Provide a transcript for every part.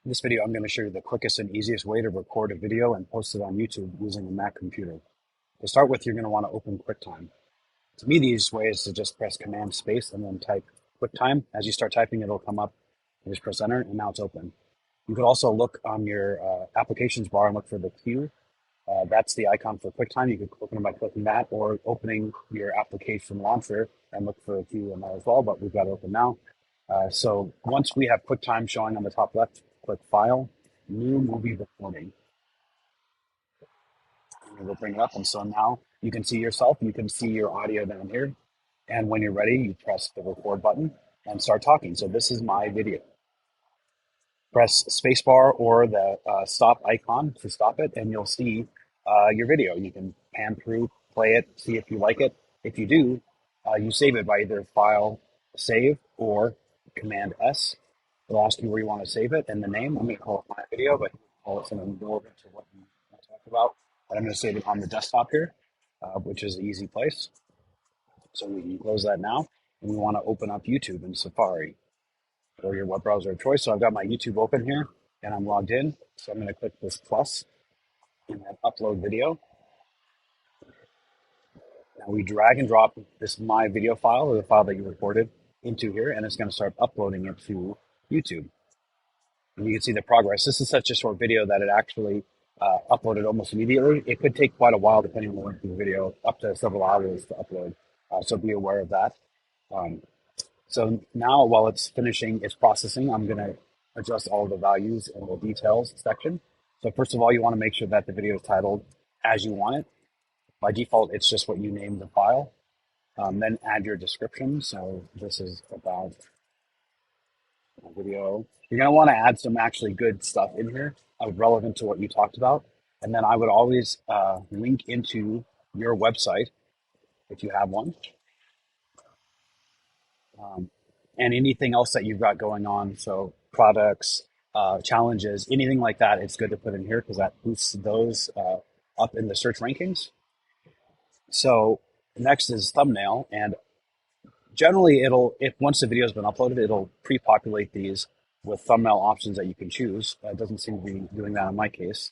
In this video, I'm going to show you the quickest and easiest way to record a video and post it on YouTube using a Mac computer. To start with, you're going to want to open QuickTime. To me, the easiest way is to just press Command Space and then type QuickTime. As you start typing, it'll come up. You just press Enter, and now it's open. You could also look on your applications bar and look for the Q. That's the icon for QuickTime. You could open it by clicking that, or opening your application launcher and look for a Q in there as well, but we've got it open now. So once we have QuickTime showing on the top left, click File, New Movie Recording. And we'll bring it up. And so now you can see yourself, you can see your audio down here. And when you're ready, you press the record button and start talking. So this is my video. Press spacebar or the stop icon to stop it, and you'll see your video. You can pan through, play it, see if you like it. If you do, you save it by either File, Save, or Command S. It'll ask you where you want to save it and the name. I'm going to call it my video, but call it something more to what you want to talk about. But I'm going to save it on the desktop here, which is an easy place. So we can close that now. And we want to open up YouTube in Safari or your web browser of choice. So I've got my YouTube open here and I'm logged in. So I'm going to click this plus and then upload video. Now we drag and drop this my video file, or the file that you recorded, into here, and it's going to start uploading it to YouTube. And you can see the progress. This is such a short video that it actually uploaded almost immediately. It could take quite a while depending on the length of the video, up to several hours to upload. So be aware of that. So now while it's finishing its processing, I'm going to adjust all the values in the details section. So first of all, you want to make sure that the video is titled as you want it. By default, it's just what you name the file. Then add your description. So this is about a video. You're going to want to add some actually good stuff in here, relevant to what you talked about. And then I would always link into your website if you have one. And anything else that you've got going on. So products, challenges, anything like that, it's good to put in here because that boosts those up in the search rankings. So next is thumbnail, and generally if once the video has been uploaded, it'll pre-populate these with thumbnail options that you can choose. It doesn't seem to be doing that in my case.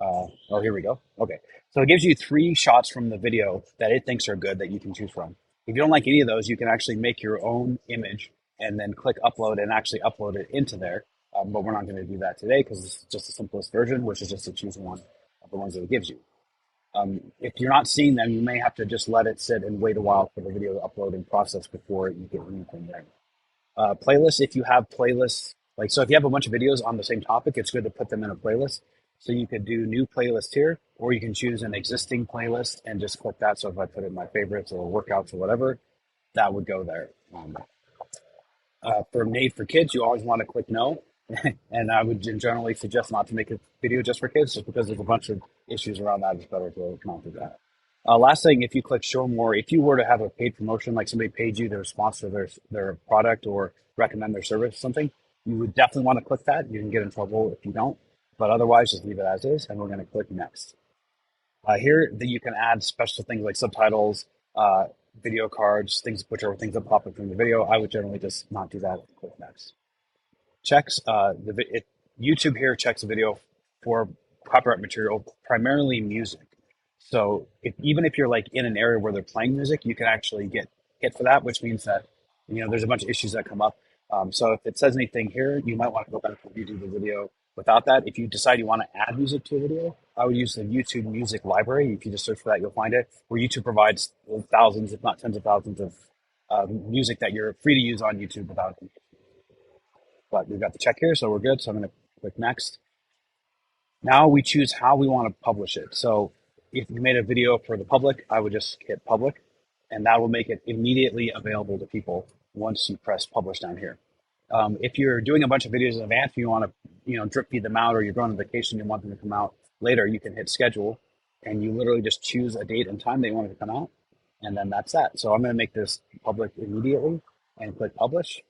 Oh, here we go. Okay, so it gives you 3 shots from the video that it thinks are good that you can choose from. If you don't like any of those, you can actually make your own image and then click upload and actually upload it into there. But we're not going to do that today because it's just the simplest version, which is just to choose one of the ones that it gives you. If you're not seeing them, you may have to just let it sit and wait a while for the video uploading process before you get anything there. Playlists, if you have playlists, so if you have a bunch of videos on the same topic, it's good to put them in a playlist. So you could do new playlist here, or you can choose an existing playlist and just click that. So if I put in my favorites or workouts or whatever, that would go there. For made for kids, you always want to click no. And I would generally suggest not to make a video just for kids, just because there's a bunch of issues around that. It's better to not do that. Last thing, if you click show more, if you were to have a paid promotion, like somebody paid you to sponsor their product or recommend their service or something, you would definitely want to click that. You can get in trouble if you don't, but otherwise just leave it as is, and we're going to click next. Here that you can add special things like subtitles, video cards, whichever things that pop up from the video. I would generally just not do that. Click next. Checks YouTube here checks the video for copyright material, primarily music. So even if you're in an area where they're playing music, you can actually get hit for that, which means that there's a bunch of issues that come up. So if it says anything here, you might want to go back and redo the video without that. If you decide you want to add music to a video, I would use the YouTube music library. If you just search for that, you'll find it, where YouTube provides thousands, if not tens of thousands of music that you're free to use on YouTube without. But we've got the check here, so we're good. So I'm going to click next. Now we choose how we want to publish it. So if you made a video for the public, I would just hit public, and that will make it immediately available to people once you press publish down here. If you're doing a bunch of videos in advance, you want to drip feed them out, or you're going on vacation, you want them to come out later, you can hit schedule, and you literally just choose a date and time that you want it to come out, and then that's that. So I'm going to make this public immediately and click publish.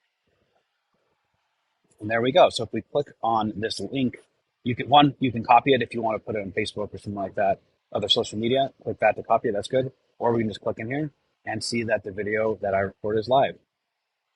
And there we go. So if we click on this link, you can copy it if you want to put it on Facebook or something like that, other social media. Click that to copy it. That's good. Or we can just click in here and see that the video that I record is live.